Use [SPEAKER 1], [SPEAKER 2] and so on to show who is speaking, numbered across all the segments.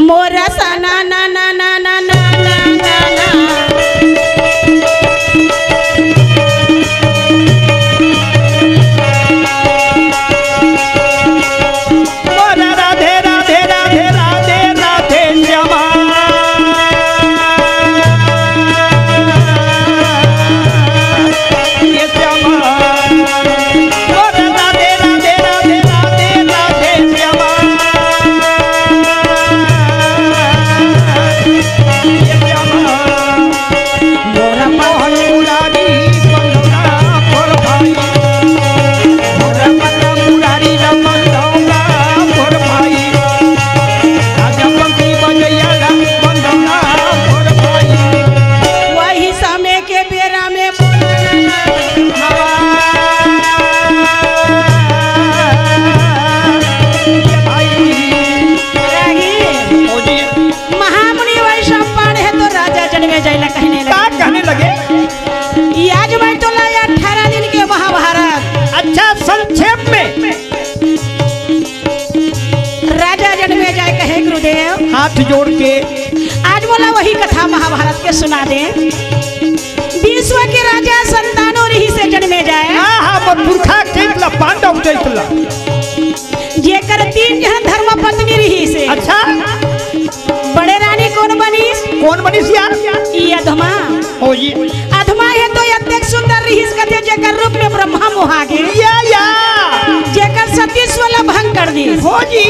[SPEAKER 1] मोरा सा ना ना ना ना ना ना ना ना
[SPEAKER 2] मोरा राधे राधे राधे राधे राधे श्यामा ये श्यामा मोरा राधे राधे राधे राधे राधे श्यामा ये श्यामा मोरा मोहन मुरारी बंदौला फोर भाई मोरा पन्ना मुरारी बंदौला फोर भाई राजा पंखी बजैया बंदौला फोर भाई
[SPEAKER 1] वही समय के बेरा में महामुनि वैष्णव पाण है तो राजा जन्मे जाइला कहने
[SPEAKER 2] लगे
[SPEAKER 1] आज मैं तो लाया 18 दिन के महाभारत।
[SPEAKER 2] अच्छा संक्षेप में
[SPEAKER 1] राजा जन्मे जाए कहे गुरुदेव
[SPEAKER 2] हाथ जोड़ के
[SPEAKER 1] आज बोला वही कथा महाभारत के सुना दे। विश्व के राजा संतानों रही से जन्मे जाए
[SPEAKER 2] पुरखा चैतला पांडव चैतला
[SPEAKER 1] जेकर 3 जन धर्म पत्नी रही से।
[SPEAKER 2] अच्छा
[SPEAKER 1] बड़े रानी कौन बनीस
[SPEAKER 2] यार
[SPEAKER 1] ई अधमा
[SPEAKER 2] हो जी
[SPEAKER 1] अधमा है तो अत्यंत सुंदर रही कथे जेकर रूप में ब्रह्मा मोहा गे
[SPEAKER 2] या
[SPEAKER 1] जेकर सतीश्वला भंग कर दी
[SPEAKER 2] हो जी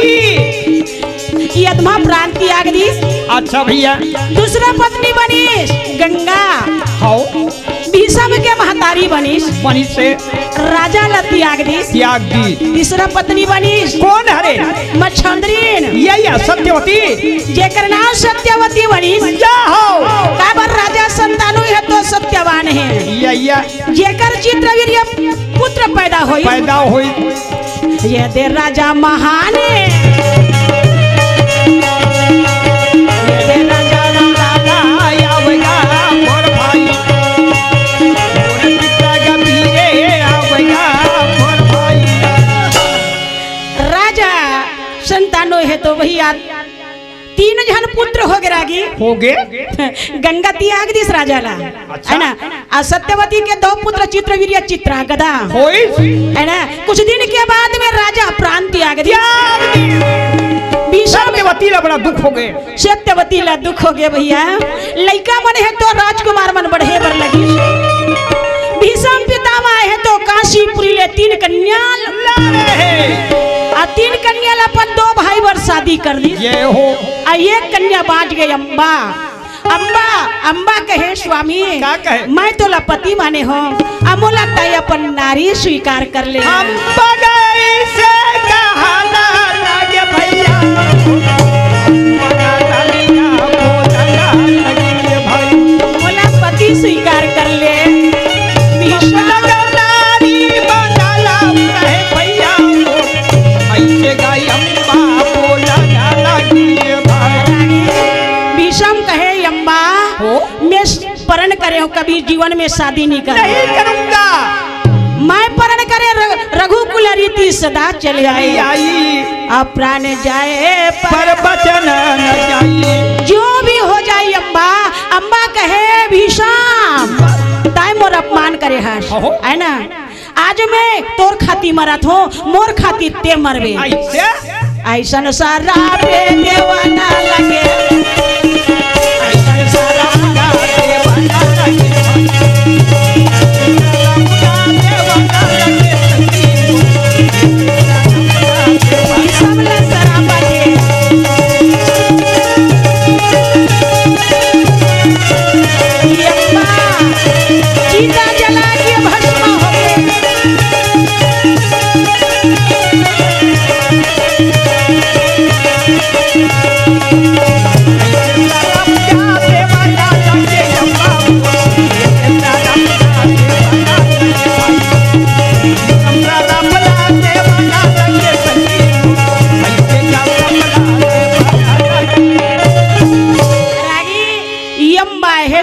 [SPEAKER 1] ई अधमा प्राण त्याग दी।
[SPEAKER 2] अच्छा भैया
[SPEAKER 1] दूसरा पत्नी बनीस गंगा
[SPEAKER 2] हो
[SPEAKER 1] भीषम के महतारी बनीस
[SPEAKER 2] मनीष से
[SPEAKER 1] राजा ला त्याग दी। तीसरा पत्नी बनीस
[SPEAKER 2] कौन हरे
[SPEAKER 1] मच्छंद्रीन
[SPEAKER 2] या सत्यवती
[SPEAKER 1] जेकर नाम सत्यवती बनीस
[SPEAKER 2] या हो
[SPEAKER 1] काबर राजा संतानो है तो सत्यवान है
[SPEAKER 2] या
[SPEAKER 1] जेकर चित्रवीर्य पुत्र पैदा होई ये दे राजा महान है। ये दे राजा
[SPEAKER 2] राजा आवेगा मोर भाई मोर पिता का वीरे आवेगा मोर भाई
[SPEAKER 1] राजा संतानो है तो वही 3 जन पुत्र हो गए गंगा त्याग दिस राजा ला
[SPEAKER 2] अच्छा।
[SPEAKER 1] है ना आ सत्यवती के 2 पुत्र चित्रवीर्य चित्रा गदा है ना। कुछ दिन के बाद में राजा प्राण त्याग दिया।
[SPEAKER 2] सत्यवती ला बड़ा दुख हो गए
[SPEAKER 1] सत्यवती ला दुख हो गया भैया लड़का मन है तो राजकुमार मन बढ़े बर लगी। भीषम पितामह है तो काशीपुरी ले 3 कन्या आ 3 कन्या ला अपन 2 भाई बर शादी कर दी।
[SPEAKER 2] ये हो
[SPEAKER 1] आ 1 कन्या बाज गई अम्बा अम्बा अम्बा कहे स्वामी
[SPEAKER 2] क्या कहे?
[SPEAKER 1] मैं तो पति माने हो अमोला ताई अपन नारी स्वीकार कर ले।
[SPEAKER 2] अम्बा गई से कहाना लागे भैया
[SPEAKER 1] मोला पति स्वीकार कर ले। भीषम कहे अम्बा मैं परण करे हूँ कभी जीवन में शादी नहीं
[SPEAKER 2] करूंगा
[SPEAKER 1] मैं परण करे रघुकुल रीति सदा चले आई प्राण जाए
[SPEAKER 2] पर बचन न जाए
[SPEAKER 1] जो भी हो जाए अम्बा अम्बा कहे भीषम ताई मोर अपमान करे है ना। आज मैं तोर खाती मरत हो मोर खाती ते मरबे ऐसा सारा पे देवाना लगे चीता जला के भस्म हो गए।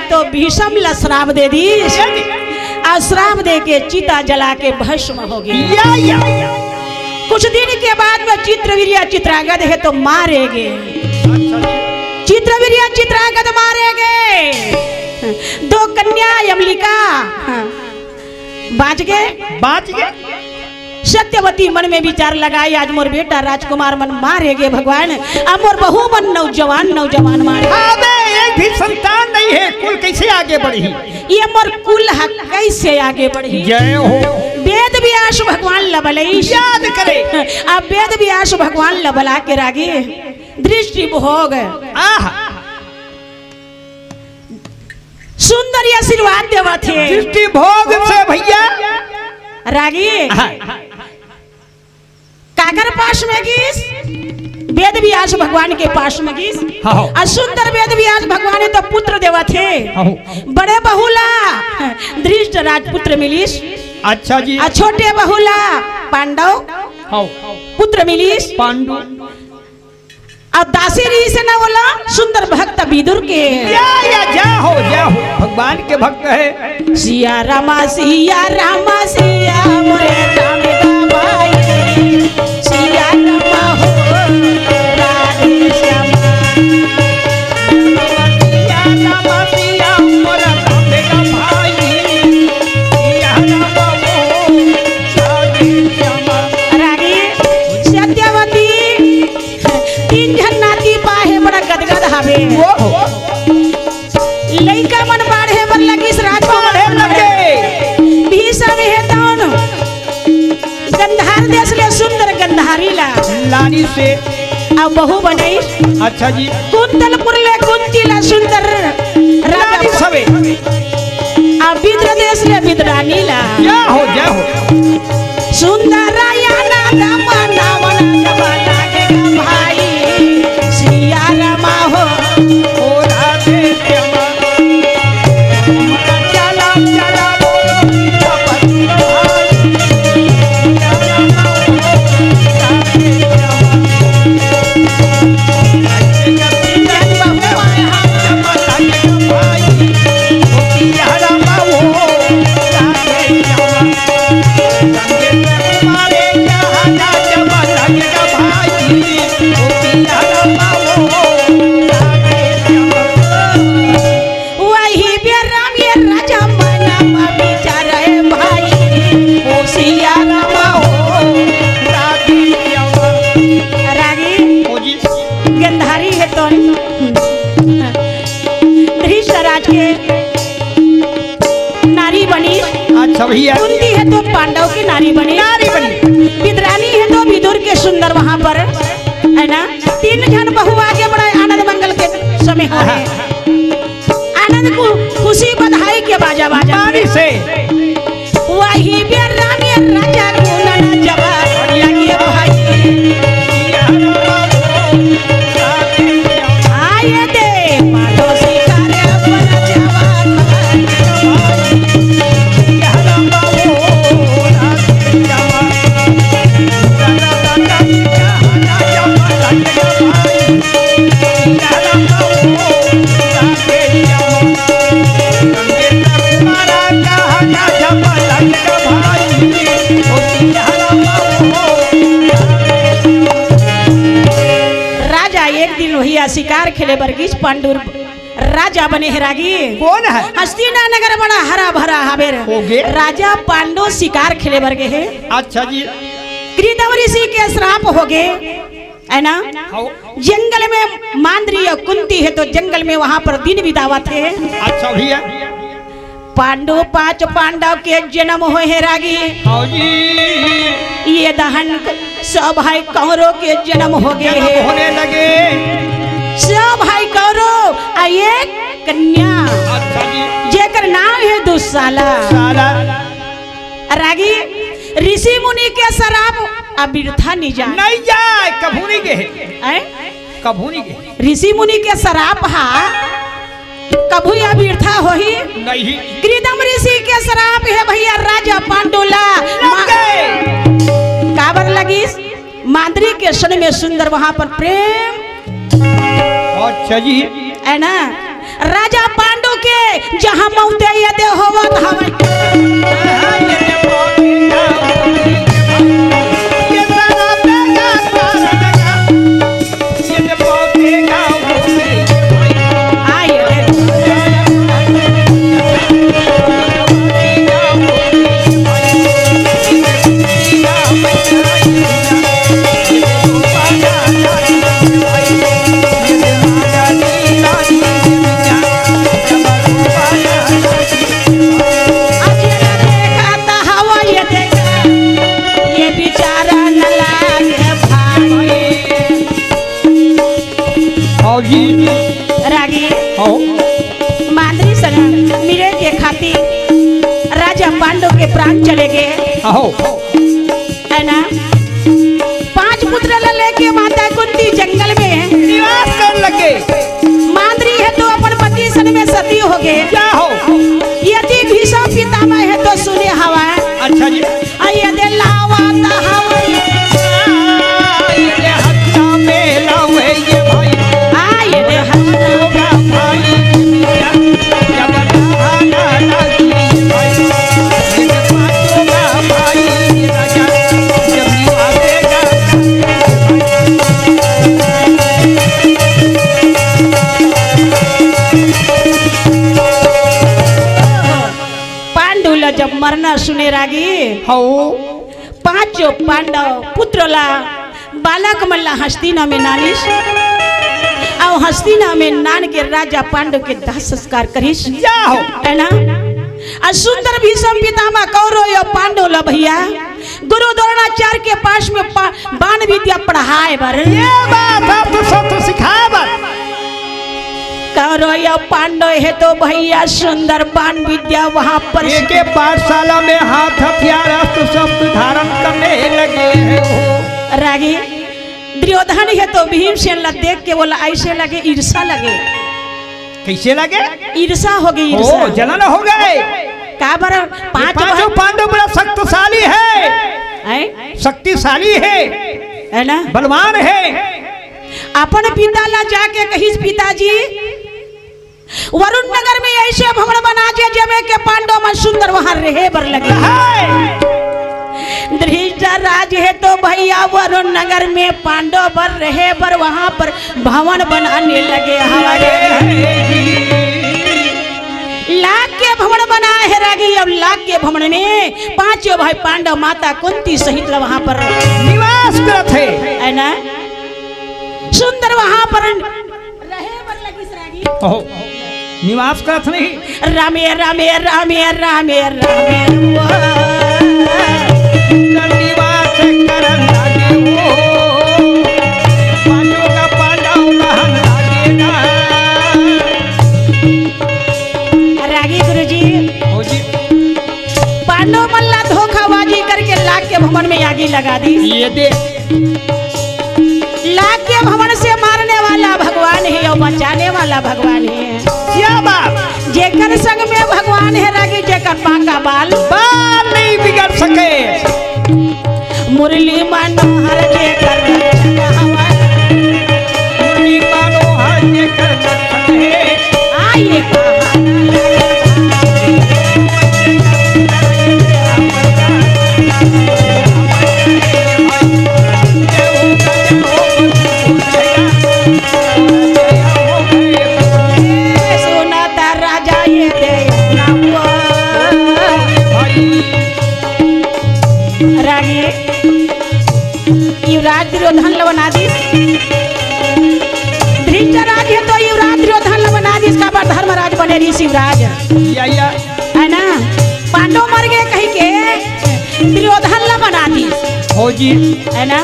[SPEAKER 1] तो भीषम ला श्राप दे दी और श्राप दे के चिता जला के भस्म हो गई। कुछ दिन के बाद में चित्रवीर्य चित्रांगद है तो मारे गए। वीर्य चित्रांगद मारे गए। 2 कन्या अम्बिका बाँच गए। सत्यवती मन में विचार लगाई, आज मोर बेटा राजकुमार मन मारे गए भगवान, अब मोर बहू मन नौजवान मारे।
[SPEAKER 2] एक भी संतान नहीं है, कुल कैसे आगे बढ़ी?
[SPEAKER 1] ये मोर कुल कैसे आगे बढ़ी?
[SPEAKER 2] जय हो।
[SPEAKER 1] वेद व्यास भगवान लबलई
[SPEAKER 2] याद करे।
[SPEAKER 1] अब वेद व्यास भगवान लबला के रागे दृष्टि भोग सुंदर आशीर्वाद देवा थे।
[SPEAKER 2] दृष्टि भोग से भैया
[SPEAKER 1] रागी काकर पास में गीस, वेद व्यास भगवान के पास में गीस। सुंदर वेद व्यास भगवान तो पुत्र देवा थे, बड़े बहुला दृष्ट राजपुत्र मिलीस।
[SPEAKER 2] अच्छा जी।
[SPEAKER 1] छोटे बहुला पांडव पुत्र मिलीस।
[SPEAKER 2] पांडु
[SPEAKER 1] अब दासी री से ना बोला सुंदर भक्त विदुर के।
[SPEAKER 2] जा हो भगवान के भक्त है।
[SPEAKER 1] सिया रामा मोरे राम का भाई, सिया रामा हो राधे श्यामा।
[SPEAKER 2] सिया रामा मोरा राम का भाई, सिया रामा हो राधे श्यामा।
[SPEAKER 1] रागी सत्यवती 3 जन नाती पाहे बड़ा गदगद हवे। लइका मन बाढ़े बर लगिस राजकुमार
[SPEAKER 2] लगे।
[SPEAKER 1] भीषम है तौन गंधार देश ले सुंदर गंधारी
[SPEAKER 2] लानी से
[SPEAKER 1] अब बहू बनई।
[SPEAKER 2] अच्छा जी।
[SPEAKER 1] कुंतलपुर ले कुंतीला सुंदर
[SPEAKER 2] लानी सबे।
[SPEAKER 1] अब विद्र देश ले विद्रानी ला।
[SPEAKER 2] जा हो
[SPEAKER 1] सुंदर रायना दामना वन जबाना के भाई, सिया रामा हो
[SPEAKER 2] राधे श्यामा। चला चला बोलो जपति भाई, सिया रामा हो राधे श्यामा। सिया रामा हो राधे श्यामा।
[SPEAKER 1] वही बेराम ये राजा मना मा विचार है भाई, ओ सिया रामा हो
[SPEAKER 2] राधे श्यामा।
[SPEAKER 1] रागी गंधारी है तो धृतराज के नारी बनी।
[SPEAKER 2] अच्छा भैया।
[SPEAKER 1] कुंती है तो पांडव की नारी बनी। विद्रानी है तो विदुर के सुंदर वहां पर है ना। 3 जन बहू आगे बढ़े आनंद मंगल के समय हो रहे। आनंद को खुशी बधाई के बाजा
[SPEAKER 2] से
[SPEAKER 1] वही बेरामी राजा को नना जवान लगी भाई। आए दे माधो शिकारे अपना जवान शिकार खेले बरगीज पांडु राजा बने है। रागी
[SPEAKER 2] कौन है?
[SPEAKER 1] हस्तिना नगर बड़ा हरा भरा हवेर राजा पांडु शिकार खेले बरगे है।
[SPEAKER 2] अच्छा जी।
[SPEAKER 1] कृतव ऋषि के श्राप हो गए है ना। जंगल में मांद्री और कुंती है तो जंगल में वहां पर दिन बितावा थे।
[SPEAKER 2] अच्छा भैया।
[SPEAKER 1] पांडु 5 पांडव के जन्म हो है। रागी ये दहन सब भाई कौरव के जन्म हो गए
[SPEAKER 2] होने लगे।
[SPEAKER 1] सब भाई कौरव आ एक कन्या।
[SPEAKER 2] अच्छा जी।
[SPEAKER 1] जेकर नाम है दुशाला। रागी ऋषि मुनि के शराब अब बिरथा नहीं
[SPEAKER 2] जाए कभू नहीं गए। कभू नहीं गए।
[SPEAKER 1] ऋषि मुनि के शराब हा कभू या बिरथा हो ही
[SPEAKER 2] नहीं।
[SPEAKER 1] कृतम ऋषि के शराब है भैया राजा पांडुला काबर लगी मांद्री के क्षण में सुंदर वहां पर प्रेम।
[SPEAKER 2] अच्छा जी।
[SPEAKER 1] है ना। राजा पांडु के जहां मौते यदि होवत हवे
[SPEAKER 2] हाँ जी
[SPEAKER 1] रागी
[SPEAKER 2] हाँ
[SPEAKER 1] मांद्री सन मिले के खातिर राजा पांडव के प्राण चले गए
[SPEAKER 2] हाँ
[SPEAKER 1] है ना। 5 पुत्र लेके माता कुंती जंगल में
[SPEAKER 2] निवास कर लगे।
[SPEAKER 1] मांद्री है तो अपन पति सन में सती हो गए।
[SPEAKER 2] क्या हो
[SPEAKER 1] यदि भीषम पितामह है तो सुने हवा।
[SPEAKER 2] अच्छा जी
[SPEAKER 1] यदि लावा हवा
[SPEAKER 2] ये हत्या में लावे ये भाई
[SPEAKER 1] यदि
[SPEAKER 2] होगा भाई जब नहाना लगी भाई मेरे पाँचों का भाई राजा जब आवेगा
[SPEAKER 1] पांडुला जब मरना सुने रागी
[SPEAKER 2] हो
[SPEAKER 1] 5 पांडव पुत्रला बालक मल्ला हस्तिना में नानिस और हस्तिना में नान के राजा पांडव के दाह संस्कार करिस
[SPEAKER 2] जाओ
[SPEAKER 1] है ना। और सुंदर भीषम पितामह कौरव या पांडव ला भैया गुरु द्रोणाचार्य के पास में बाण विद्या पढ़ाए बर
[SPEAKER 2] ये बात आप तो सब तो सिखाए बात
[SPEAKER 1] कौरव या पांडव है तो भैया सुंदर बाण विद्या वहाँ पर
[SPEAKER 2] एक पाठशाला में हाथ हथियार अस्त्र सब धारण करने लगे हैं।
[SPEAKER 1] रागी दुर्योधन है तो भीमसेन ला देख के बोला ऐसे लगे ईर्षा लगे।
[SPEAKER 2] कैसे लगे
[SPEAKER 1] ईर्षा हो गई
[SPEAKER 2] ओ
[SPEAKER 1] ईर्षा
[SPEAKER 2] जलन हो गए।
[SPEAKER 1] का बर
[SPEAKER 2] पांचों पांडव बड़ा शक्तिशाली है शक्तिशाली है
[SPEAKER 1] ना
[SPEAKER 2] बलवान है।
[SPEAKER 1] अपन पिता ला जाके कहिस पिताजी वरुण नगर में ऐसे भवन बना जे जमे के पांडव में सुंदर वहां रहे बर लगे। धृतराज है तो भैया वरुण नगर में पांडव बर रहे बर वहां पर भवन बनाने लगे। हमारे लाख के भवन बना है रागी। अब लाख के भवन में 5 भाई पांडव माता कुंती सहित वहां पर
[SPEAKER 2] निवास करते
[SPEAKER 1] है ना। सुंदर वहां पर रहे बर लगी रागी।
[SPEAKER 2] निवास करत नहीं
[SPEAKER 1] रामे रामे रामे रामे रामे
[SPEAKER 2] निवास करन लगे वो पांडव का पांडव रहन लगे ना।
[SPEAKER 1] रागी गुरुजी
[SPEAKER 2] हो जी
[SPEAKER 1] पांडव मल्ला धोखाबाजी करके लाख के भवन में आगी लगा दी।
[SPEAKER 2] ये दे
[SPEAKER 1] लाख के भवन से मारने वाला भगवान है और बचाने वाला भगवान है।
[SPEAKER 2] क्या बात
[SPEAKER 1] जेकर संग में भगवान है रागी जेकर पाका बाल
[SPEAKER 2] नहीं बिगड़ सके।
[SPEAKER 1] मुरली मनोहर जेकर
[SPEAKER 2] मुरली मनोहर जेकर रक्षक है।
[SPEAKER 1] आइए युवराज दुर्योधन बना दी। धृतराज है तो युवराज दुर्योधन बना दी। इसका बाद धर्मराज बने री शिवराज है ना। पांडव मर गए कहीं के दुर्योधन बना दी
[SPEAKER 2] हो जी
[SPEAKER 1] है ना।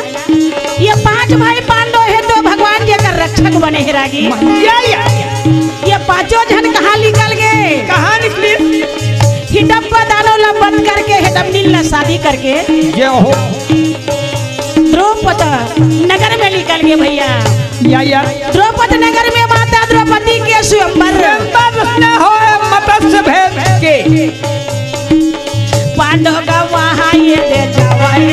[SPEAKER 1] ये 5 भाई पांडव है तो भगवान जी का रक्षक बने है रागी। ये 5 जन कहाँ निकल गए
[SPEAKER 2] कहाँ निकली
[SPEAKER 1] हिडम्बा दानों ला बंद करके हिडम्बिल ला शादी करके
[SPEAKER 2] ये हो
[SPEAKER 1] द्रौपद नगर में निकल गए भैया। द्रौपद नगर में माता द्रौपदी के स्वयंवर
[SPEAKER 2] हो मत्स्य भेद के
[SPEAKER 1] पांडव का वहाँ ये दे जावाए।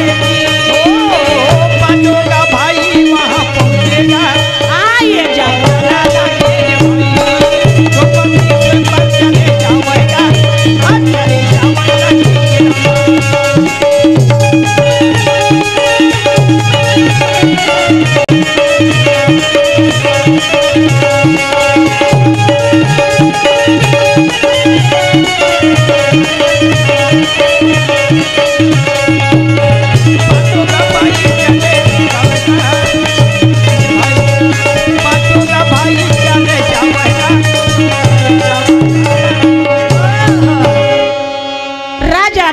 [SPEAKER 2] पांडव का भाई वहाँ पहुँचेगा
[SPEAKER 1] आइए जाओ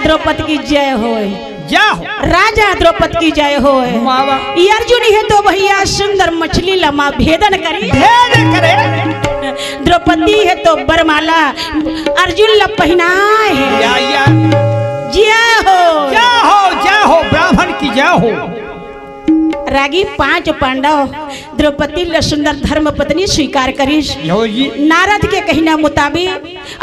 [SPEAKER 1] द्रौपदी की जय हो।
[SPEAKER 2] जय हो।
[SPEAKER 1] राजा द्रौपदी द्रौपदी की जय हो। ये अर्जुन है तो भैया सुंदर मछली लमा भेदन करी
[SPEAKER 2] करे।
[SPEAKER 1] द्रौपदी है तो बरमाला अर्जुन ला पहनाए है। जय हो
[SPEAKER 2] जय हो ब्राह्मण की जय हो।
[SPEAKER 1] रागी 5 पांडव द्रौपदी ला सुंदर धर्म पत्नी स्वीकार करीश। नारद के कहना मुताबिक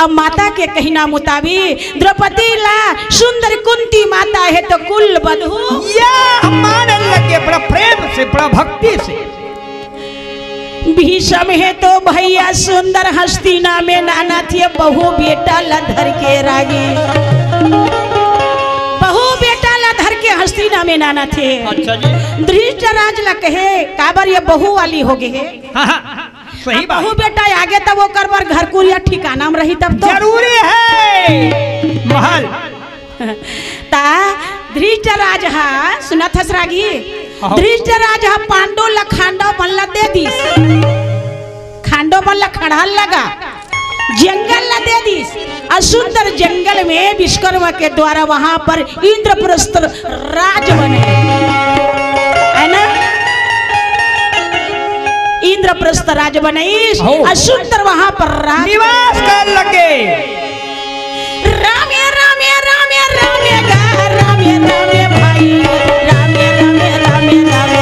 [SPEAKER 1] अब माता के कहना मुताबिक द्रौपदी ला सुंदर कुंती माता है तो कुल बधू
[SPEAKER 2] मानने लगे बड़ा प्रेम से बड़ा भक्ति से।
[SPEAKER 1] भीषम है तो भैया सुंदर हस्तिना में नाना थे बहु बेटा ला धर के रागी हस्तिना में नाना थे।
[SPEAKER 2] अच्छा जी।
[SPEAKER 1] धृतराज ला कहे काबर ये बहू वाली हो गए है।
[SPEAKER 2] सही बात।
[SPEAKER 1] बहू बेटा आगे तब वो करबर घर कुरिया ठिकाना में रही तब तो
[SPEAKER 2] जरूरी है महल।
[SPEAKER 1] ता धृतराज हा सुना था रागी धृतराज हा पांडव ला खांडव बनला दे दी खांडव बनला खड़ाल लगा जंगल ला दे दी। सुंदर जंगल में विश्वकर्मा के द्वारा वहां पर इंद्रप्रस्थ राज बने है ना। इंद्रप्रस्थ राज बने सुंदर वहां पर
[SPEAKER 2] निवास कर लगे।
[SPEAKER 1] रामे रामे रामे रामे गा रामे रामे भाई रामे रामे रामे रामे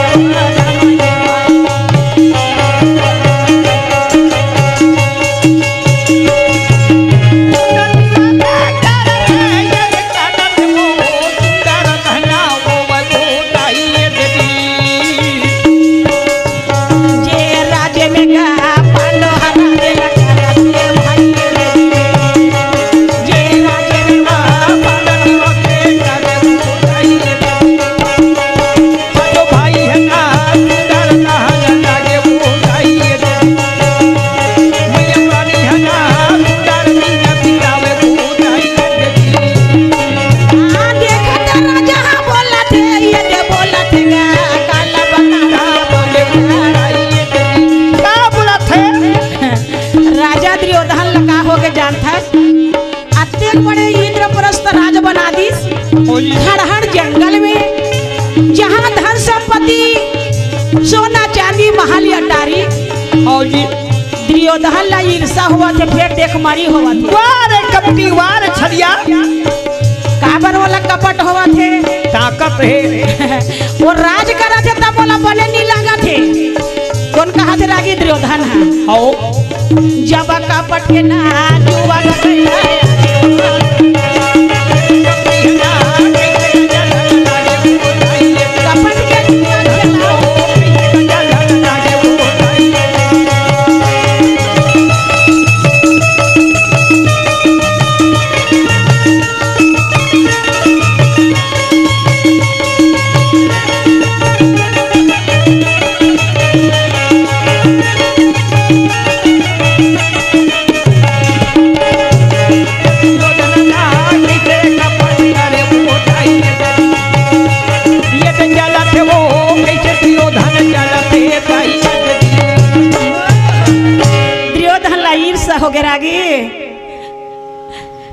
[SPEAKER 1] खड़हड़ जंगल में जहाँ धन संपत्ति सोना चांदी महल अटारी दुर्योधन ला ईर्षा हुआ थे फिर देख मारी हुआ थे
[SPEAKER 2] वार कपटी वार छलिया
[SPEAKER 1] काबर वाला कपट हुआ थे
[SPEAKER 2] ताकत है
[SPEAKER 1] वो राज करा थे तब बोला बने नहीं लगा थे कौन कहा थे रागी दुर्योधन है जब कपट के ना जुआ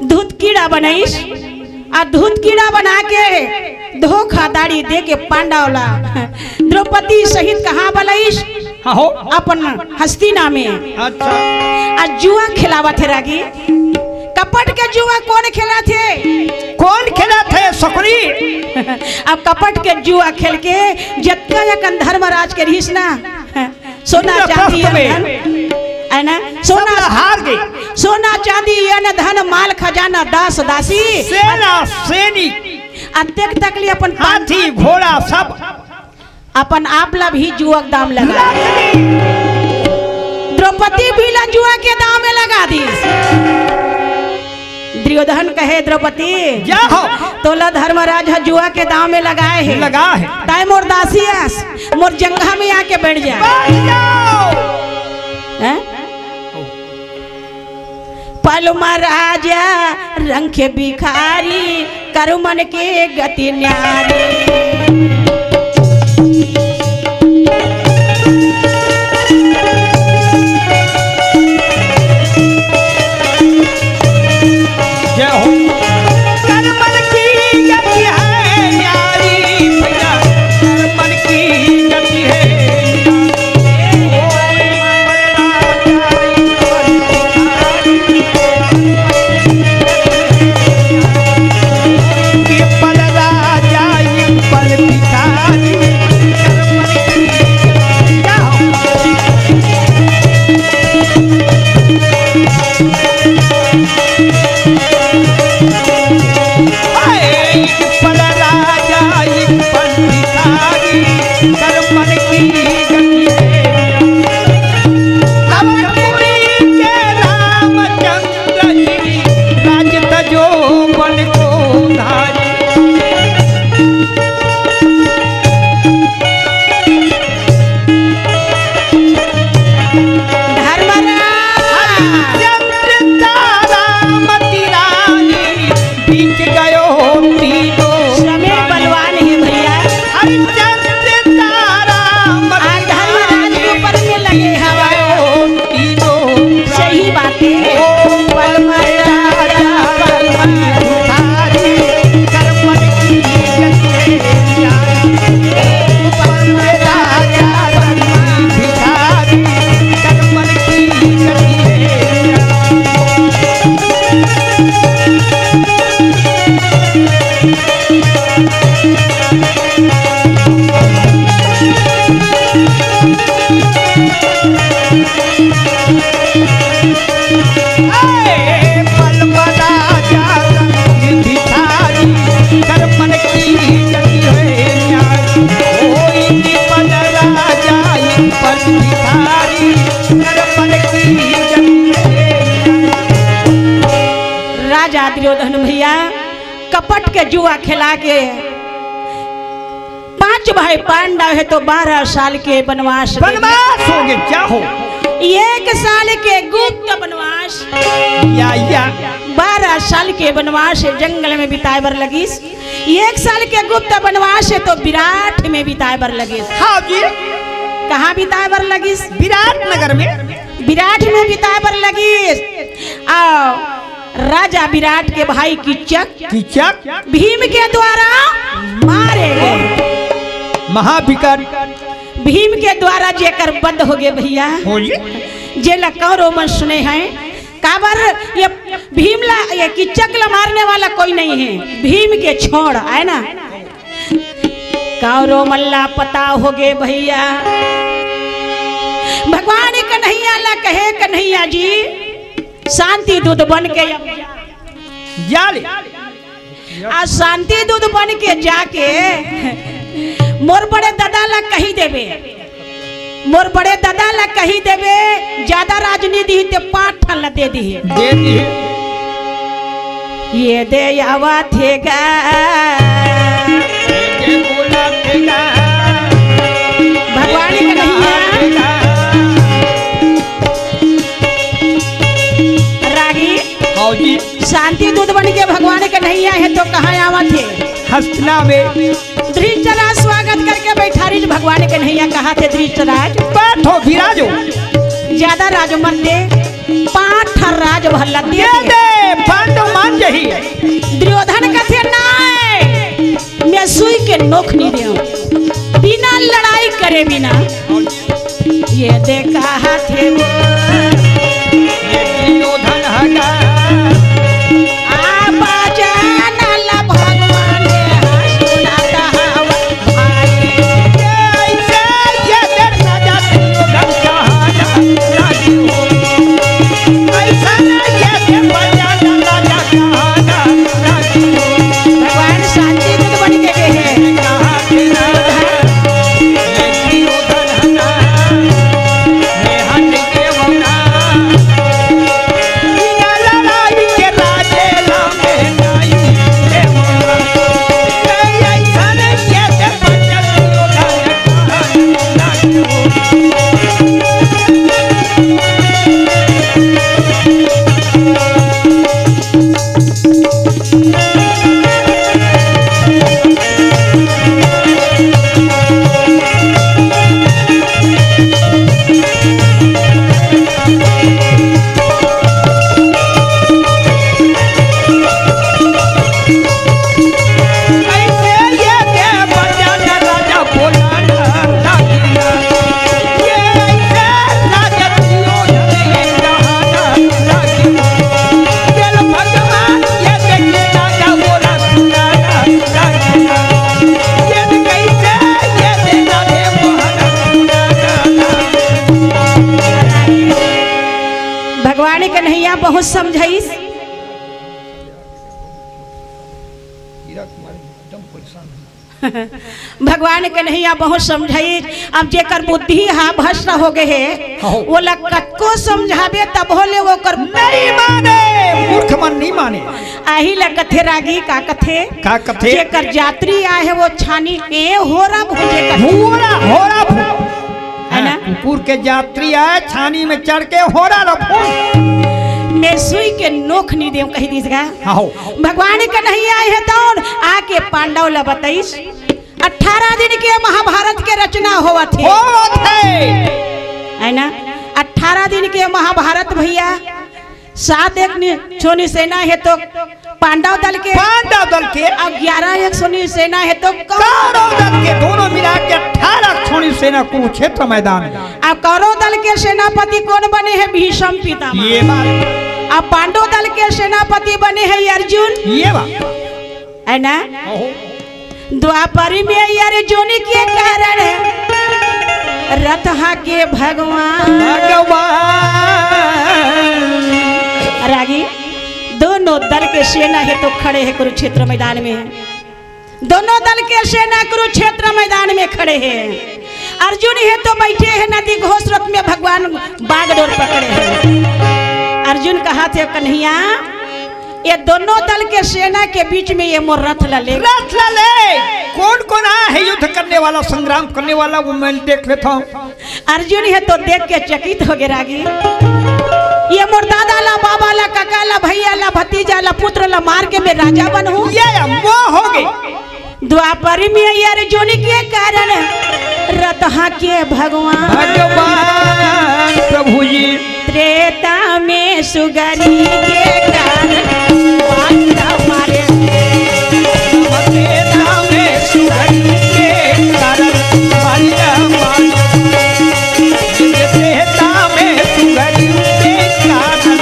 [SPEAKER 1] दूध कीड़ा बनाईस आ दूध कीड़ा बना के धोखाधड़ी दे के पांडवला द्रौपदी सहित कहाँ बलाईस अपन हस्तिना में।
[SPEAKER 2] अच्छा
[SPEAKER 1] आ जुआ खिलावा थे रागी कपट के जुआ कौन खेला थे
[SPEAKER 2] सकरी।
[SPEAKER 1] अब कपट के जुआ खेल के जत्का जकन धर्मराज के रहीस ना सोना चांदी है ना सोना
[SPEAKER 2] हार गई
[SPEAKER 1] सोना चांदी न धन माल खजाना दास दासी
[SPEAKER 2] सेना सैनिक
[SPEAKER 1] अत्यक तकली अपन
[SPEAKER 2] हाथी घोड़ा सब
[SPEAKER 1] अपन आपला भी जुआ के दाम लगा द्रौपदी भी ला जुआ के दाम में लगा दी। दुर्योधन कहे द्रौपदी तोला धर्मराज जुआ के दाम में लगाए है ताई मोर दासियास मोर जंगा में आके बैठ जा पलमा राजा रंग के भिखारी करमन के गति न्यारी।
[SPEAKER 2] करमन की गति है न्यारी भैया
[SPEAKER 1] राजा दुर्योधन भैया कपट के जुआ खिला के 5 भाई पांडव है तो 12 साल के वनवास
[SPEAKER 2] हो गए। क्या हो
[SPEAKER 1] 1 साल के गुप्त वनवास
[SPEAKER 2] या
[SPEAKER 1] 12 साल के वनवास जंगल में बिताए बर लगिस। 1 साल के गुप्त वनवास है तो विराट में बिताए बर लगिस।
[SPEAKER 2] हाँ जी
[SPEAKER 1] कहाँ बिताए बर लगिस?
[SPEAKER 2] विराट नगर में।
[SPEAKER 1] विराट में बिताए बर लगिस। राजा विराट के भाई कीचक भीम के द्वारा मारे गए।
[SPEAKER 2] महाविकार
[SPEAKER 1] भीम के द्वारा जेकर बंद हो गए भैया जे लकौरो मन सुने हैं काबर ये भीम ला ये कीचक ला मारने वाला कोई नहीं है। भीम के छोड़ है ना कौरो मल्ला पता हो गए भैया। भगवान कन्हैया ला कहे कन्हैया जी शांति दूध बन के
[SPEAKER 2] जाले
[SPEAKER 1] आज शांति दूध बन के जाके मोर बड़े दादा ला कही देवे। मोर बड़े दादा ला कही देवे ज्यादा राजनीति ते 5 ठन ला दे दी ये दे आवा थेगा भगवान कन्हैया शांति दूध बन के भगवान कन्हैया है तो कहाँ आवा थे?
[SPEAKER 2] हस्तिना में
[SPEAKER 1] धृतराज स्वागत करके बैठा रही। भगवान कन्हैया कहा थे धृतराज
[SPEAKER 2] बैठो विराजो
[SPEAKER 1] ज्यादा राज मत दे 5 ठन राज भल्ला दे
[SPEAKER 2] पांडव मान जही।
[SPEAKER 1] दुर्योधन कथे ना मैं सुई के नोख नहीं दे बिना लड़ाई करे बिना ये दे कहा थे वो
[SPEAKER 2] दुर्योधन हगा
[SPEAKER 1] कन्हैया बहुत समझाइस। भगवान कन्हैया बहुत समझाई। अब जेकर बुद्धि हा भ्रष्ट हो गए है वो लकत को समझावे तब होले वो कर
[SPEAKER 2] नहीं माने मूर्ख मन नहीं माने।
[SPEAKER 1] आही लकथे रागी का कथे जेकर यात्री आए है वो छानी ए होरा भुजे कर
[SPEAKER 2] होरा
[SPEAKER 1] है ना
[SPEAKER 2] कुकुर के यात्री आए छानी में चढ़ के होरा रफू
[SPEAKER 1] मैं सुई के नोख नहीं दे कही दीसगा। भगवान कन्हैया आए है तो आके पांडव ला बताइस 18 दिन के महाभारत के रचना हुआ थे है ना। 18 दिन के महाभारत भैया 7 एक सोनी सेना है तो पांडव दल के और 11 एक सोनी सेना है तो
[SPEAKER 2] कौरव दल के दोनों मिला के 18 सोनी सेना कुरुक्षेत्र मैदान में।
[SPEAKER 1] और कौरव दल के सेनापति कौन बने हैं? भीष्म पितामह।
[SPEAKER 2] ये बात।
[SPEAKER 1] और पांडव दल के सेनापति बने हैं अर्जुन।
[SPEAKER 2] ये बात
[SPEAKER 1] है ना। द्वापर में अर्जुन के कह रहे हैं रथ के भगवान। रागी दोनों दल के सेना है तो खड़े हैं कुरुक्षेत्र मैदान में। दोनों दल के सेना कुरुक्षेत्र मैदान में खड़े हैं। अर्जुन है तो बैठे हैं नदी घोष रथ में, भगवान बागडोर पकड़े हैं। अर्जुन कहा थे कन्हैया ये दोनों दल के सेना के बीच में ये मोर रथ लले।
[SPEAKER 2] रथ लले कौन कौन आया है युद्ध करने वाला, संग्राम करने वाला, वो मैं देख लेता हूँ।
[SPEAKER 1] अर्जुन है तो देख के चकित हो गए रागी। ये मोर दादा ला, बाबा ला, काका ला, भैया ला, भतीजा ला, पुत्र ला मार के मैं राजा बनूं।
[SPEAKER 2] ये वो हो गई।
[SPEAKER 1] द्वापर में अर्जुन के कारण रथ के भगवान।
[SPEAKER 2] भगवान प्रभु जी
[SPEAKER 1] त्रेता में सुगरी के कारण मारे।
[SPEAKER 2] त्रेता में सुगरी के कारण त्रेता में सुगरी के कारण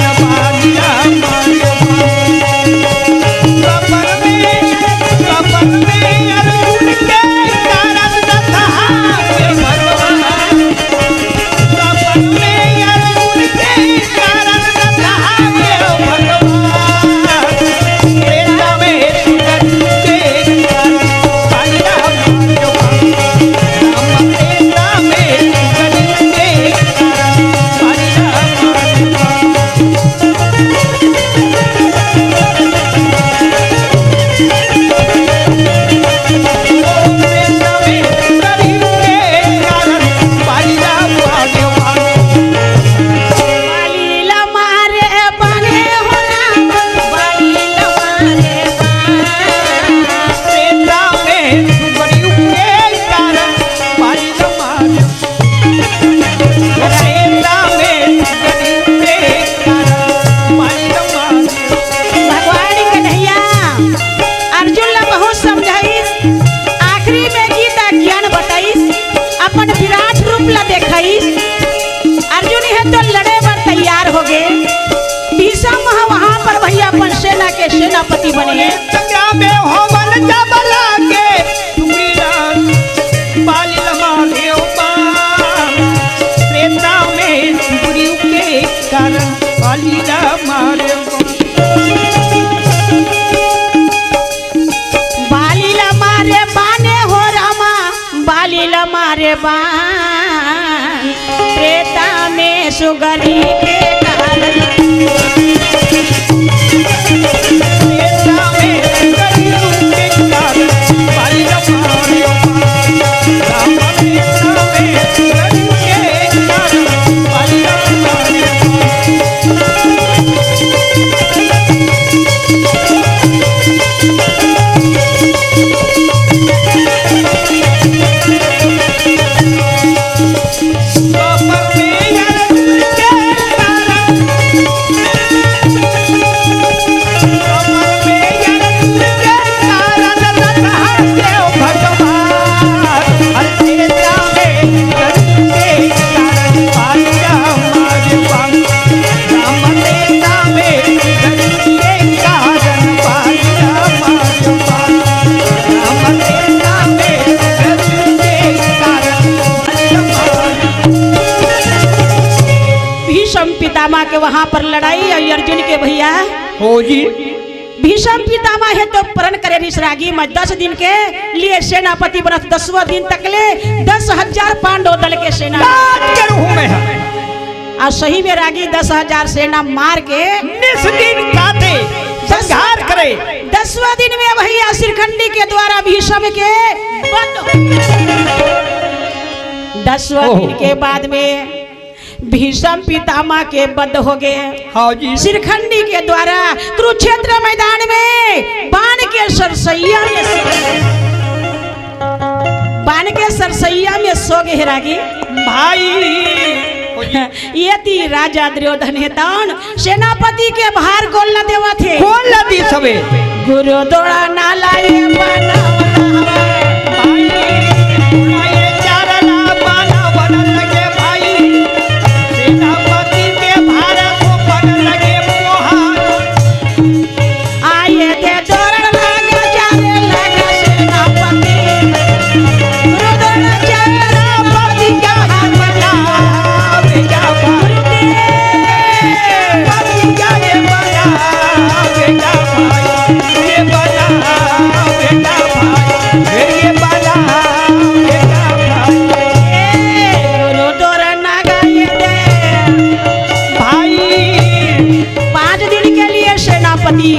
[SPEAKER 1] सेनापति बने।
[SPEAKER 2] संग्राम में होवन जबला के टुकड़ीदार बाली लमारे त्रेता में टुकड़ी के कारण बाली लमारे
[SPEAKER 1] बाने हो रामा, बाली लमारे बान त्रेता में सुगरी के कारण। पितामह के वहां पर लड़ाई और अर्जुन के भैया
[SPEAKER 2] हो जी
[SPEAKER 1] भीष्म पितामह है तो प्रण करे ऋषरागी में 10 दिन के लिए सेनापति बना। 10वां दिन तक ले 10,000 पांडव दल के सेना और सही में रागी 10,000 सेना मार के
[SPEAKER 2] दिन काटे संहार करे।
[SPEAKER 1] 10वां दिन में भैया शिखंडी के द्वारा भीष्म के बंद। 10वां दिन के बाद में भीष्म पितामह के बंद हो गए।
[SPEAKER 2] हाँ जी
[SPEAKER 1] शिखंडी के द्वारा कुरुक्षेत्र मैदान में बाण के सरसैया में सो गए रागी
[SPEAKER 2] भाई।
[SPEAKER 1] ये थी राजा दुर्योधन हेतन सेनापति के बाहर गोल न देवा थे।
[SPEAKER 2] गोल न दी सबे
[SPEAKER 1] गुरु दौड़ा ना लाए सेनापति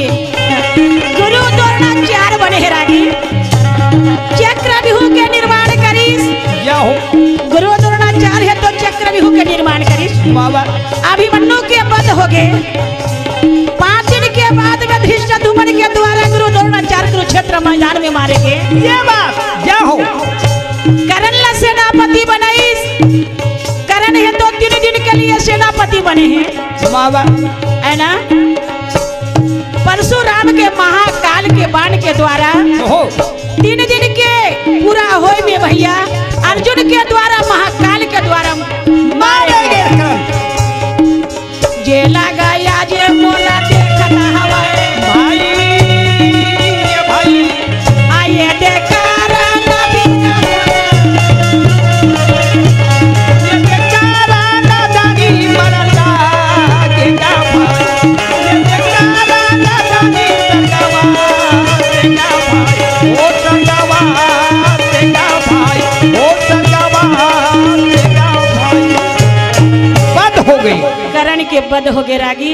[SPEAKER 1] गुरु द्रोणाचार्य बने है रानी। चक्रव्यूह के निर्माण करीस। गुरु द्रोणाचार्य है तो चक्रव्यूह के निर्माण करीस। अभिमन्यु के वध हो गए। 5 दिन के बाद में धृष्टद्युम्न के द्वारा गुरु द्रोणाचार्य कुरुक्षेत्र मैदान में मारे गए।
[SPEAKER 2] ये बात क्या हो?
[SPEAKER 1] कर्ण ला सेनापति बनाईस। कर्ण है तो 3 दिन के लिए सेनापति बने हैं, है ना। परशुराम के महाकाल के बाण के द्वारा 3 दिन के पूरा होय में भैया अर्जुन के द्वारा महाकाल के द्वारा मारे गए। जे लगाया जे मोला देखता हवा
[SPEAKER 2] भाई
[SPEAKER 1] आये देखा करण के बद हो गए रागी।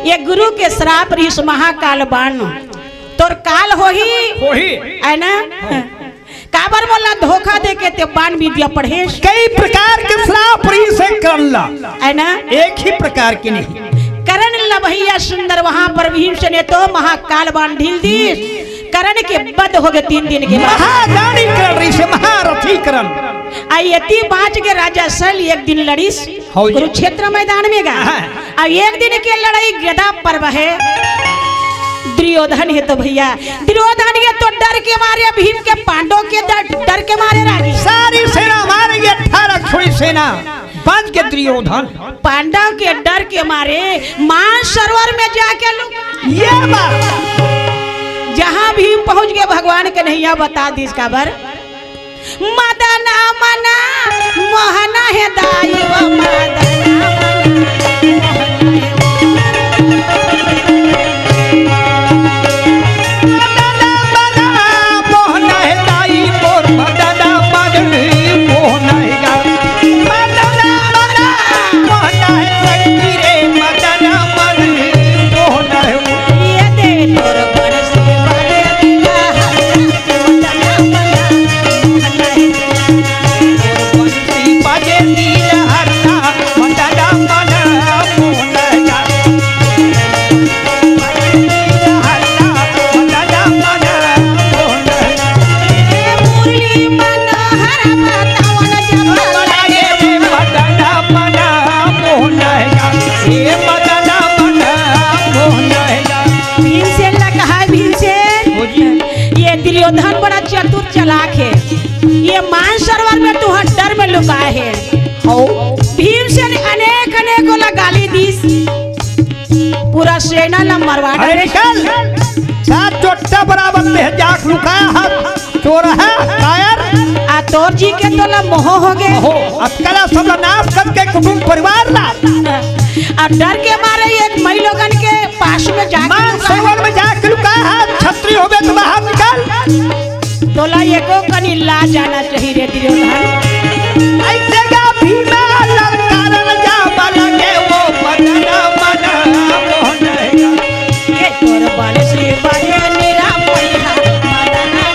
[SPEAKER 1] ये गुरु के श्राप ऋष महाकाल बाण तोर काल हो ही है ना। काबर बोला धोखा दे के ते बाण विद्या पढ़े।
[SPEAKER 2] कई प्रकार के श्राप ऋष करला
[SPEAKER 1] है ना,
[SPEAKER 2] एक ही प्रकार के नहीं।
[SPEAKER 1] करण लभैया सुंदर वहां पर भीमसेन ने तो महाकाल बाण ढील दी। करण के बद हो गए 3 दिन के बाद।
[SPEAKER 2] महादानी करण ऋष महारथी करण
[SPEAKER 1] आयती 5 के राजा सल एक दिन लड़ीस कुरुक्षेत्र मैदान में गा। अब एक दिन की लड़ाई गदा पर्व है। दुर्योधन है तो भैया दुर्योधन ये तो डर के मारे भीम के पांडव के डर के मारे रागी
[SPEAKER 2] सारी सेना मार गई। 18 छोड़ी सेना बच के दुर्योधन
[SPEAKER 1] पांडव के डर के मारे मान सरोवर में जाके
[SPEAKER 2] ये बात
[SPEAKER 1] जहाँ भीम पहुंच गए भगवान के नैया बता दी इसका बर। मदना मना मोहना है दाई वो मदना
[SPEAKER 2] मोहना है दाई मोर मदना मदन मोहना है मदना मदना मोहना है शक्ति रे मदना मदन मोहना है।
[SPEAKER 1] ये दे तोर बरस वाले दिला मदना मदना
[SPEAKER 2] बाजे नीला हरना मदना मदना मोहना है नीला हरना मदना मदना मोहना है।
[SPEAKER 1] मुरली मनोहर बतावन जब
[SPEAKER 2] लागे मदना मदना मोहना है ये मदना मदना मोहना है।
[SPEAKER 1] भीमसेन ने कहा भीमसेन ये दुर्योधन बड़ा चतुर चालाक है। ये मान सरोवर में तू डर में लुका है। भीमसेन अनेक ला गाली दी। पूरा सेना ला मरवा
[SPEAKER 2] अरे निकल सात चोट्टा बराबर में जाक लुकाया हाथ चोर है कायर
[SPEAKER 1] आ तोर जी के तो ला मोह हो गए।
[SPEAKER 2] हो अकला सब नाश करके कुटुंब परिवार ला
[SPEAKER 1] और डर के मारे एक मई लोगन के पास में जाके
[SPEAKER 2] मान सरोवर में जाके लुकाया हाथ छतरी हो गए तो बाहर निकल।
[SPEAKER 1] तोला एको कनी ला जाना चाहिए रे दुर्योधन।
[SPEAKER 2] ऐसे गा भीमा ललकारन जा बलगे वो मदना मदना मोहना है।
[SPEAKER 1] के तोर बाल श्री बाजे निरा पैहा मदना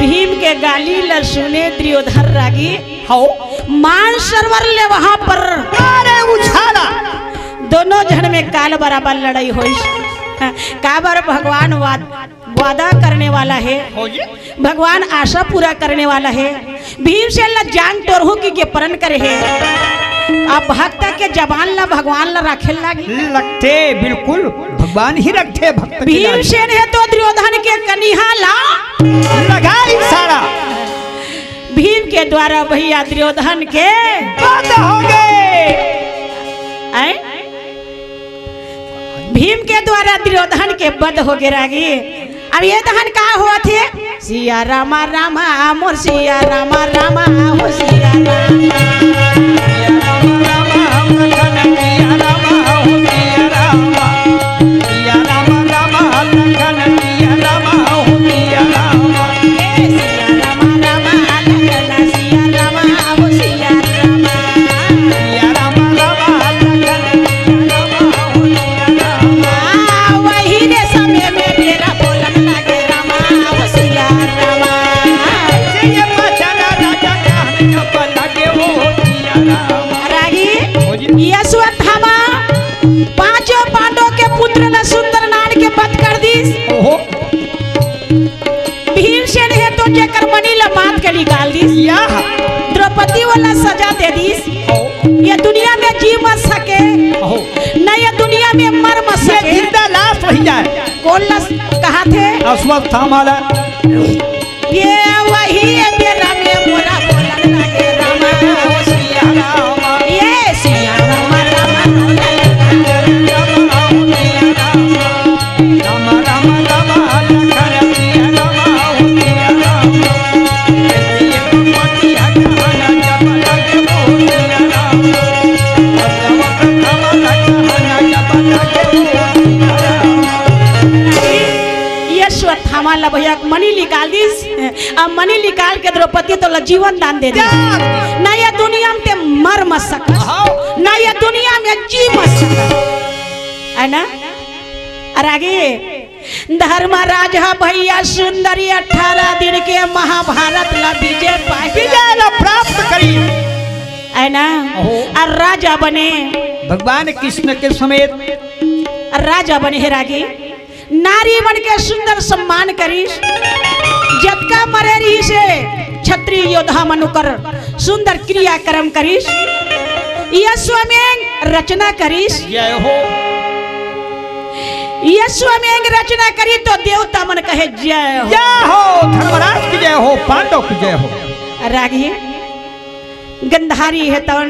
[SPEAKER 1] भीम के गाली ल सुने दुर्योधन रागी
[SPEAKER 2] हो
[SPEAKER 1] मान सरोवर ले वहां पर
[SPEAKER 2] अरे उछाला
[SPEAKER 1] दोनों जन में काल बराबर लड़ाई हुई। काबर भगवान वादा करने वाला है, भगवान आशा पूरा करने वाला है। भीमसेन ला जान तोरहु की के परण करे है। अब भक्त के जबान ला भगवान ला रखे लागी
[SPEAKER 2] लगते बिल्कुल भगवान ही रखते भक्त
[SPEAKER 1] भीमसेन है तो दुर्योधन के कनिहा ला
[SPEAKER 2] लगाई सारा
[SPEAKER 1] भीम के द्वारा भैया दुर्योधन के
[SPEAKER 2] बंद हो गए।
[SPEAKER 1] भीम के द्वारा दुर्योधन के बद हो गए रागी। अब ये दहन का हुआ थे सिया रामा रामा मोर सिया रामा रामा हो सिया
[SPEAKER 2] मिल जाए।
[SPEAKER 1] कौन लस कहा थे?
[SPEAKER 2] अश्वत्थामा।
[SPEAKER 1] ये वही है मेरा में मोरा बोलन लगे रामा
[SPEAKER 2] सिया रामा,
[SPEAKER 1] ये सिया रामा रामा
[SPEAKER 2] रामा रामा रामा लखन सिया रामा सिया रामा, ये पतिया कहना जब लगे वो सिया रामा, अश्वत्थामा कहना जब लगे वो सिया रामा।
[SPEAKER 1] ये अश्वत्थामा ला भैया मनी निकाल दिस। अब मनी निकाल के द्रौपदी तो जीवन दान दे दी। ना ये दुनिया में ते मर मत सकस, ना ये दुनिया में जी मत सकस, है ना। और आगे धर्मराज भैया सुंदरी 18 दिन के महाभारत ला विजय
[SPEAKER 2] प्राप्त करी,
[SPEAKER 1] है ना। और राजा बने,
[SPEAKER 2] भगवान कृष्ण के समेत
[SPEAKER 1] राजा बने है रागे। नारी बन के सुंदर सम्मान करीश, जतका मरे रही से क्षत्रिय योद्धा मनुकर सुंदर क्रियाक्रम करीश, यश्वमेघ रचना करीश।
[SPEAKER 2] जय हो,
[SPEAKER 1] यश्वमेघ रचना करी तो देवता मन कहे जय हो।
[SPEAKER 2] जय हो, धर्मराज की जय हो, पांडव की जय हो।
[SPEAKER 1] रागी गंधारी है तवन,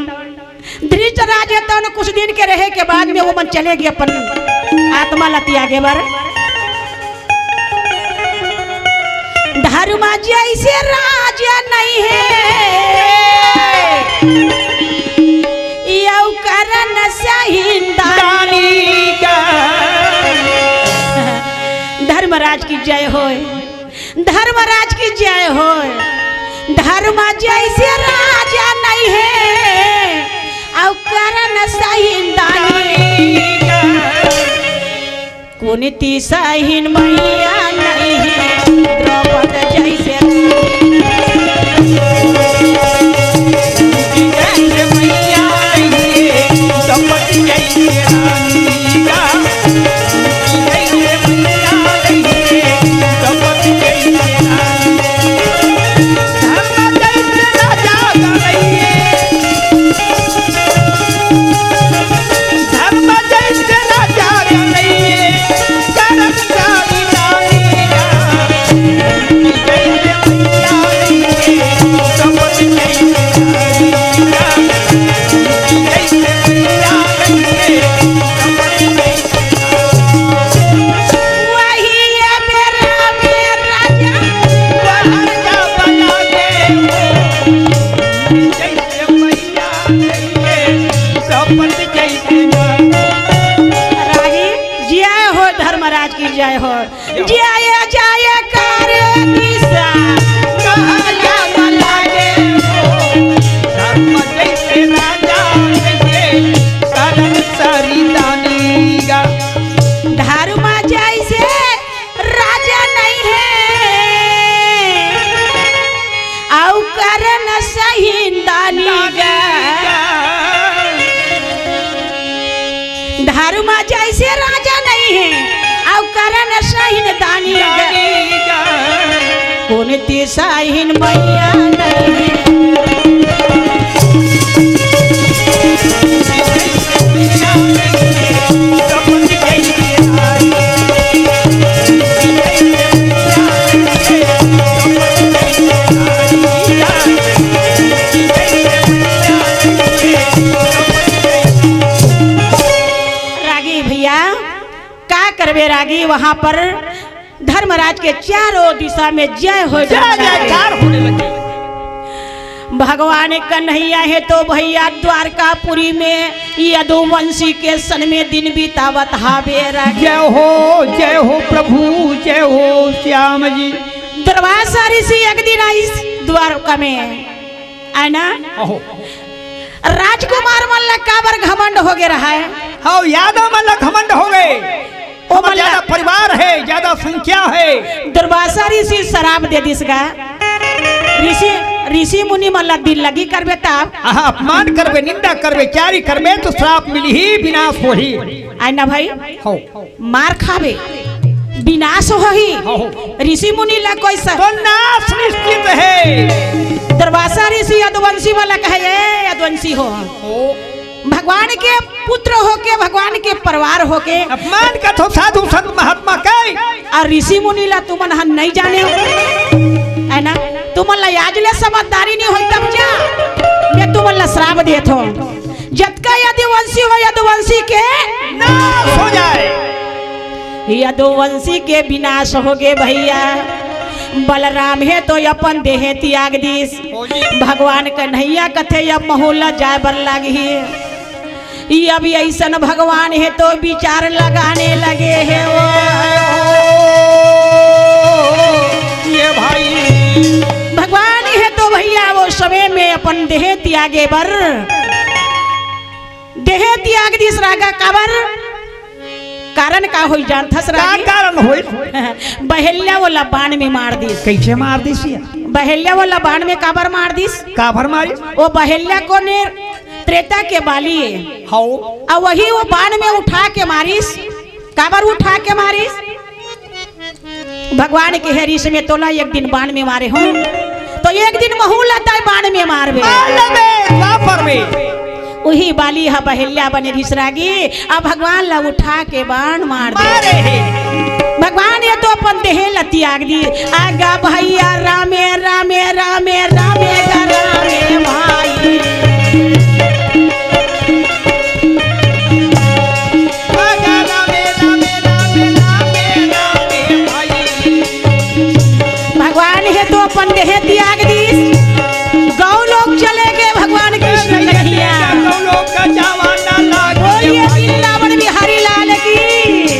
[SPEAKER 1] धृतराज है तवन, कुछ दिन के रहे के बाद में वो मन चले गए अपन आत्मा लती आगे बार। धर्म जैसे राजा नहीं है, यौ करन सहिंदानी
[SPEAKER 2] का।
[SPEAKER 1] धर्मराज की जय होय, धर्मराज की जय होय। धर्म जैसे राजा नहीं है, औ करन सहिंदानी का। कुंती सहीन मैया नहीं है, द्रौपद जैसे
[SPEAKER 2] मैया नहीं है, द्रौपदी जैसे रानी का। जैसे मैया नहीं है, द्रौपदी जैसे रानी। धर्म जैसे राजा नहीं है, धर्म जैसे राजा नहीं है, करम सारी रानी का। जैसे मैया नहीं है, द्रौपदी जैसे रानी का। जैसे मैया नहीं है, द्रौपदी जैसे
[SPEAKER 1] वही है मेरा राजा।
[SPEAKER 2] राजा बना दे वो। जैसे मैया नहीं है, द्रौपदी जैसे रानी।
[SPEAKER 1] रागी जय हो, धर्मराज की जय हो। जय जय कर किसा
[SPEAKER 2] राजा बना दे वो। धर्म जैसे राजा नहीं, करम सारी रानी का।
[SPEAKER 1] धर्म जैसे राजा नहीं है, औ करन सहिंदानी गा। धर्म जैसे राजा नहीं है, औ करन सहिंदानी गा। कुंती सहीन मैया नहीं है, रागी भैया का करवे रागी। वहां पर धर्मराज के चारों दिशा में जय हो
[SPEAKER 2] जयकार होने लगे।
[SPEAKER 1] भगवान कन्हैया है तो भैया द्वारकापुरी में यदुवंशी के सन में दिन बितावत हावे रागी।
[SPEAKER 2] जय हो प्रभु, जय हो श्याम जी।
[SPEAKER 1] दुर्वासा ऋषि एक दिन आई द्वारका में, है ना। राजकुमार मल्ल काबर घमंड हो गया रहा है।
[SPEAKER 2] हाँ, यादव मल्ल घमंड हो गए।
[SPEAKER 1] ओ
[SPEAKER 2] हमारा ज्यादा परिवार है, ज्यादा संख्या है।
[SPEAKER 1] दुर्वासा ऋषि शराब दे दिसगा। ऋषि मुनि मल्ला दिल लगी करबे तब
[SPEAKER 2] अपमान करबे, निंदा करबे, चारी करबे तो श्राप मिली ही, विनाश हो ही।
[SPEAKER 1] आई ना भाई,
[SPEAKER 2] हो
[SPEAKER 1] मार खाबे विनाश हो ही। ऋषि मुनि ला कोई
[SPEAKER 2] तो नाश निश्चित है।
[SPEAKER 1] दुर्वासा ऋषि यदुवंशी वाला कहे, यदुवंशी हो भगवान के पुत्र होके, भगवान के परिवार होके
[SPEAKER 2] अपमान का तो साधु संत महात्मा कई
[SPEAKER 1] और ऋषि मुनि ला तुमन हन नहीं जाने है ना, तुमन ला आज ले समझदारी नहीं होई तब जा मैं तुमन ला श्राप देत हो, जतका यदुवंशी हो यदुवंशी के
[SPEAKER 2] नाश हो जाए,
[SPEAKER 1] यदुवंशी के विनाश होगे भैया। बलराम है तो अपन देहे त्याग दिस, भगवान कन्हैया कथे अब महोला जाए बर लागी, ये अभी ऐसन भगवान है तो विचार लगाने लगे है वो
[SPEAKER 2] ये भाई
[SPEAKER 1] भगवान है तो भैया वो समय में अपन देहे त्यागे बर, देहे त्याग दिस रागा काबर, कारण का होई जानथस रागी,
[SPEAKER 2] कारण होई
[SPEAKER 1] बहेलिया वाला बाण में मार दिस,
[SPEAKER 2] कैसे मार दिस,
[SPEAKER 1] बहेलिया वाला बाण में काबर मार दिस,
[SPEAKER 2] काबर मारी,
[SPEAKER 1] वो बहेलिया को ने त्रेता के बाली है
[SPEAKER 2] हाउ
[SPEAKER 1] और वही वो बाण में उठा के मारिस, काबर उठा के मारिस, भगवान के हरीश में तोला एक दिन बाण में मारे हो तो एक दिन महू लता बाण में मारबे, वही बाली हा बहेलिया बने रिसरागी अब भगवान ला उठा के बाण मार दे, भगवान ये तो अपन देहे ला त्याग दी, आगा भैया रामे रामे रामे रामे गा रामे भाई,
[SPEAKER 2] आगा रामे रामे रामे रामे रामे भाई,
[SPEAKER 1] भगवान है तो अपन देहे त्याग दी, गौ लोग चले गए भगवान कृष्ण कन्हैया,
[SPEAKER 2] का जमाना लागे,
[SPEAKER 1] बोलिए वृंदावन बिहारी लाल की,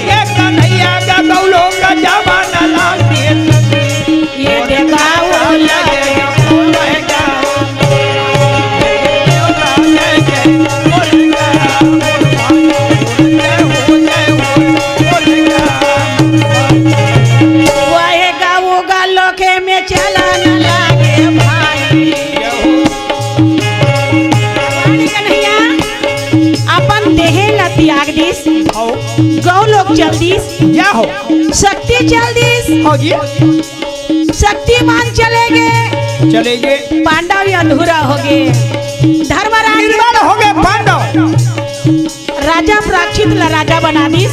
[SPEAKER 2] ये कन्हैया का गौलों का जमाना लागे,
[SPEAKER 1] ये देखाओ लगे त्याग दिस, गौ लोग चल दिस,
[SPEAKER 2] क्या हो
[SPEAKER 1] शक्ति चल दिस,
[SPEAKER 2] हो जी
[SPEAKER 1] शक्तिमान चले गए,
[SPEAKER 2] चले गए,
[SPEAKER 1] पांडव अधूरा हो गए, धर्मराज
[SPEAKER 2] हो गए पांडव,
[SPEAKER 1] राजा प्राक्षित ला राजा बना दिस,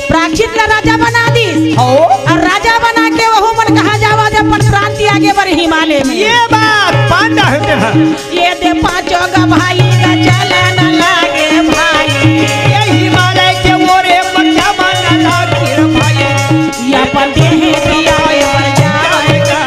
[SPEAKER 1] प्राक्षित ला राजा बना दिस,
[SPEAKER 2] हो
[SPEAKER 1] और राजा बना के वह मन कहा जावा जब पर क्रांति आगे बढ़ हिमालय में,
[SPEAKER 2] ये बात पांडव है,
[SPEAKER 1] ये दे पांचों का भाई का चला न लागे भाई,
[SPEAKER 2] ये हिमालय के ओरे पर जमाना लागे भाई,
[SPEAKER 1] या पर देहे दिया पर जाएगा,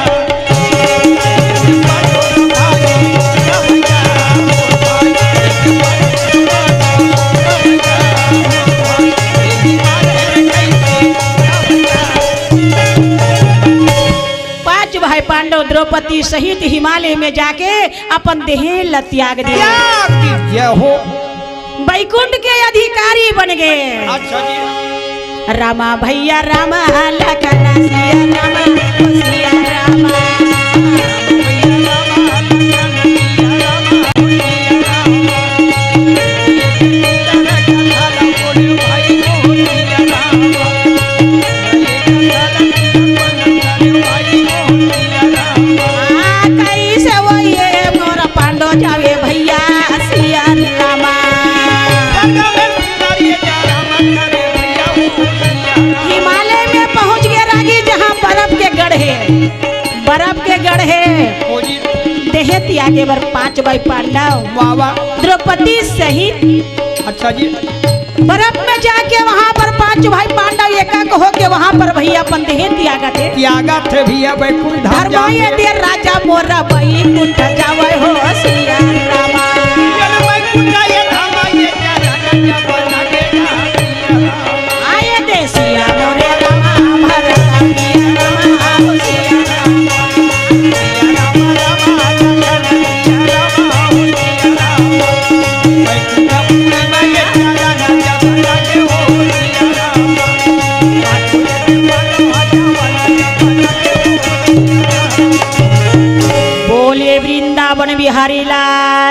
[SPEAKER 1] पांच भाई पांडव द्रौपदी सहित हिमालय में जाके अपन देहे ला त्याग दिया,
[SPEAKER 2] ये हो
[SPEAKER 1] बैकुंठ के अधिकारी बन गए,
[SPEAKER 2] अच्छा जी
[SPEAKER 1] रामा भैया रामा लखना सिया रामा सिया रामा, कैसे वो ये मोरा पांडव जावे भैया सिया रामा, हिमालय में पहुंच गया रागी जहाँ बर्फ के गढ़ है, बर्फ के गढ़ है, देहे त्यागे बर पांच भाई पांडव,
[SPEAKER 2] वाह
[SPEAKER 1] द्रौपदी सहित,
[SPEAKER 2] अच्छा जी
[SPEAKER 1] बर्फ में जाके वहाँ पर पांच भाई पांडव एकाक होके वहाँ पर भैया अपन देहे त्यागा थे,
[SPEAKER 2] त्यागा थे भैया बैकुंठ धाम
[SPEAKER 1] धर्म ये दे राजा मोरा बैकुंठ जावे हो सिया रामा, आए दे सिया मोरे रामा भरत सिया रामा हो सिया बोले वृंदावन बिहारी लाल